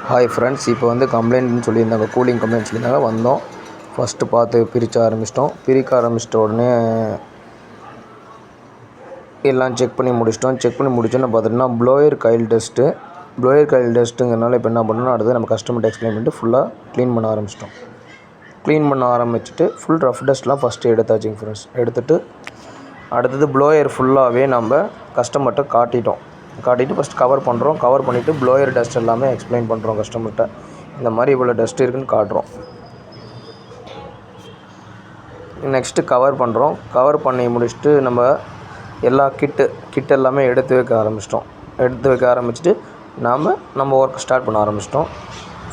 Hi friends, இப்போ வந்து கம்ப்ளைண்ட்னு சொல்லியிருந்தாங்க, கூலிங் கம்ப்ளைண்ட் சொல்லியிருந்தாங்க. வந்தோம், ஃபஸ்ட்டு பார்த்து பிரிக்க ஆரம்பிச்சிட்ட உடனே எல்லாம் செக் பண்ணி முடிச்சோன்னே பார்த்துட்டோன்னா ப்ளோயர் காயில் டஸ்ட்டுங்கிறனால இப்போ என்ன பண்ணணும்னா அடுத்து நம்ம கஸ்டமர்கிட்ட எக்ஸ்பிளைன் பண்ணிட்டு ஃபுல்லாக க்ளீன் பண்ண ஆரம்பிச்சுட்டு ஃபுல் ரஃப் டஸ்ட்லாம் ஃபஸ்ட்டு எடுத்தாச்சுங்க ஃப்ரெண்ட்ஸ். எடுத்துகிட்டு அடுத்தது ப்ளோயர் ஃபுல்லாகவே நம்ம கஸ்டமர்கிட்ட காட்டிட்டு ஃபஸ்ட் கவர் பண்ணிவிட்டு ப்ளோயர் டஸ்ட் எல்லாமே எக்ஸ்பிளைன் பண்ணுறோம் கஸ்டமர்கிட்ட. இந்த மாதிரி இவ்வளோ டஸ்ட் இருக்குதுன்னு காட்டுறோம். நெக்ஸ்ட்டு கவர் பண்ணி முடிச்சுட்டு நம்ம எல்லா கிட்டு எல்லாமே எடுத்து வைக்க ஆரம்பிச்சுட்டு நம்ம ஒர்க் ஸ்டார்ட் பண்ண ஆரம்பிச்சிட்டோம்.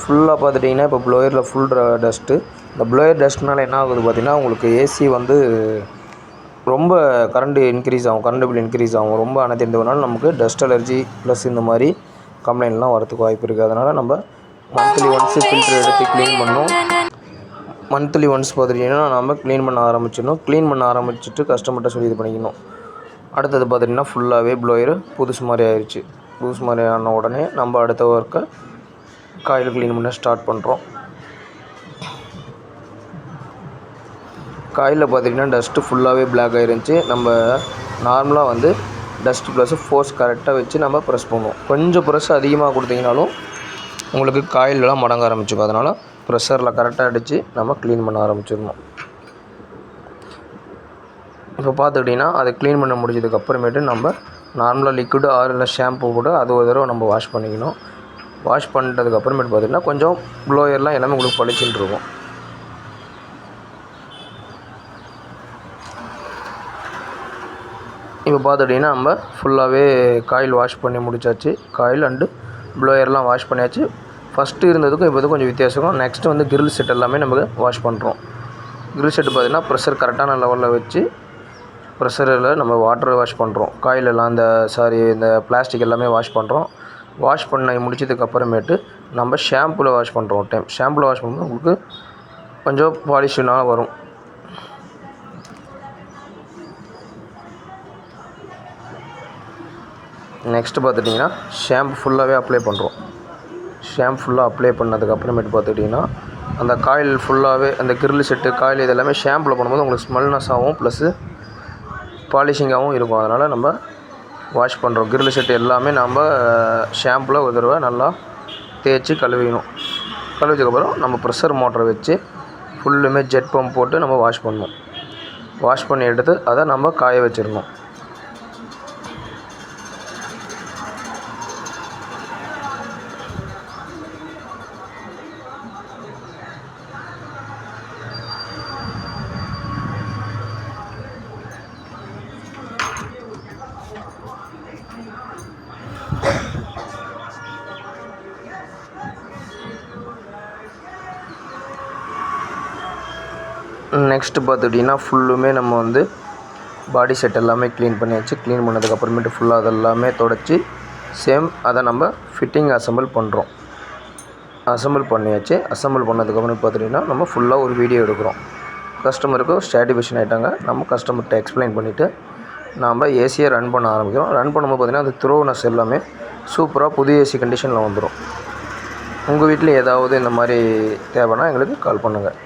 ஃபுல்லாக பார்த்துட்டிங்கன்னா இப்போ ப்ளோயரில் ஃபுல் டஸ்ட்டு. இந்த ப்ளோயர் டஸ்ட்னால என்ன ஆகுது பார்த்திங்கன்னா, உங்களுக்கு ஏசி வந்து ரொம்ப கரண்ட் பில் இன்க்ரீஸ் ஆகும். ரொம்ப அணைத்திருந்ததுனால நமக்கு டஸ்ட் அலர்ஜி ப்ளஸ் இந்த மாதிரி கம்ப்ளைண்ட்லாம் வரதுக்கு வாய்ப்பு இருக்குது. அதனால் நம்ம மந்த்லி ஒன்ஸ் ஃபில்ட்ரு எடுத்து க்ளீன் பண்ணணும். மந்த்லி ஒன்ஸ் பார்த்துட்டிங்கன்னா நம்ம க்ளீன் பண்ண ஆரம்பிச்சுட்டு கஸ்டமர்கிட்ட சொல்லி இது பண்ணிக்கணும். அடுத்தது பார்த்திங்கன்னா ஃபுல்லாகவே ப்ளோயரு புதுசு மாதிரி ஆயிடுச்சு. புதுசு மாதிரி ஆன உடனே நம்ம அடுத்த ஒர்க்கை காயில் க்ளீன் பண்ண ஸ்டார்ட் பண்ணுறோம். காயிலில் பார்த்திங்கன்னா டஸ்ட்டு ஃபுல்லாகவே பிளாக் ஆகிருந்துச்சி. நம்ம நார்மலாக வந்து டஸ்ட் ப்ளஸ் ஃபோர்ஸ் கரெக்டாக வச்சு நம்ம ப்ரெஸ் பண்ணுவோம். கொஞ்சம் ப்ரெஸ் அதிகமாக கொடுத்தீங்கனாலும் உங்களுக்கு காயிலெலாம் மடங்க ஆரம்பிச்சிடும். அதனால் ப்ரெஷரில் கரெக்டாக அடித்து நம்ம க்ளீன் பண்ண ஆரம்பிச்சிடணும். இப்போ பார்த்துக்கிட்டிங்கன்னா அதை க்ளீன் பண்ண முடிஞ்சதுக்கப்புறமேட்டு நம்ம நார்மலாக லிக்விடு இல்லை ஷாம்பு கூட அது ஒரு தடவை நம்ம வாஷ் பண்ணிக்கணும். வாஷ் பண்ணிட்டதுக்கப்புறமேட்டு பார்த்திங்கன்னா கொஞ்சம் ப்ளோயர்லாம் எல்லாமே உங்களுக்கு பளிச்சுன்னு இருக்கும். இப்போ பார்த்துட்டிங்கன்னா நம்ம ஃபுல்லாகவே காயில் வாஷ் பண்ணி முடிச்சாச்சு. காயில் அண்டு ப்ளோயர்லாம் வாஷ் பண்ணியாச்சு. ஃபஸ்ட்டு இருந்ததுக்கும் இப்போதுக்கும் கொஞ்சம் வித்தியாசம். நெக்ஸ்ட்டு வந்து கிரில் செட் எல்லாமே நம்ம வாஷ் பண்ணுறோம். கிரில் செட்டு பார்த்திங்கன்னா ப்ரெஷர் கரெக்டான லெவலில் வச்சு ப்ரெஷரில் நம்ம வாட்டரை வாஷ் பண்ணுறோம். காயிலெல்லாம் இந்த பிளாஸ்டிக் எல்லாமே வாஷ் பண்ணுறோம். வாஷ் பண்ணி முடிச்சதுக்கப்புறமேட்டு நம்ம ஷாம்புவில் வாஷ் பண்ணுறோம். ஷாம்புவில் வாஷ் பண்ணும்போது உங்களுக்கு கொஞ்சம் பாலிஷ்னாக வரும். நெக்ஸ்ட்டு பார்த்துட்டிங்கன்னா ஷாம்பு ஃபுல்லாகவே அப்ளை பண்ணதுக்கப்புறமேட்டு பார்த்துக்கிட்டிங்கன்னா அந்த காயில் ஃபுல்லாகவே அந்த கிரில் செட்டு காயில் இது எல்லாமே ஷாம்பில் பண்ணும்போது உங்களுக்கு ஸ்மெல்னஸாகவும் ப்ளஸ்ஸு பாலிஷிங்காகவும் இருக்கும். அதனால் நம்ம வாஷ் பண்ணுறோம். கிரில் செட்டு எல்லாமே நம்ம ஷாம்பில் ஒரு தடவை நல்லா தேய்ச்சி கழுவிச்சதுக்கப்புறம் நம்ம ப்ரெஷர் மோட்டரை வச்சு ஃபுல்லுமே ஜெட் பம்ப் போட்டு நம்ம வாஷ் பண்ணணும். வாஷ் பண்ணி எடுத்து அதை நம்ம காய வச்சிடணும். நெக்ஸ்ட்டு பார்த்துக்கிட்டிங்கன்னா ஃபுல்லுமே நம்ம வந்து பாடி செட் எல்லாமே க்ளீன் பண்ணியாச்சு. க்ளீன் பண்ணதுக்கப்புறமேட்டு ஃபுல்லாக அதெல்லாமே தொடச்சி அதை நம்ம ஃபிட்டிங் அசம்பிள் பண்ணியாச்சு. அசம்பிள் பண்ணதுக்கப்புறம் பார்த்துட்டிங்கன்னா நம்ம ஃபுல்லாக ஒரு வீடியோ எடுக்கிறோம். கஸ்டமருக்கு சாட்டிஸ்ஃபேக்ஷன் ஆகிட்டாங்க. நம்ம கஸ்டமர்கிட்ட எக்ஸ்பிளைன் பண்ணிவிட்டு நம்ம ஏசியை ரன் பண்ண ஆரம்பிக்கிறோம். ரன் பண்ணும்போது பார்த்திங்கன்னா அது த்ரோனஸ் எல்லாமே சூப்பராக புது ஏசி கண்டிஷனில் வந்துடும். உங்கள் வீட்டில் ஏதாவது இந்த மாதிரி தேவைன்னா எங்களுக்கு கால் பண்ணுங்கள்.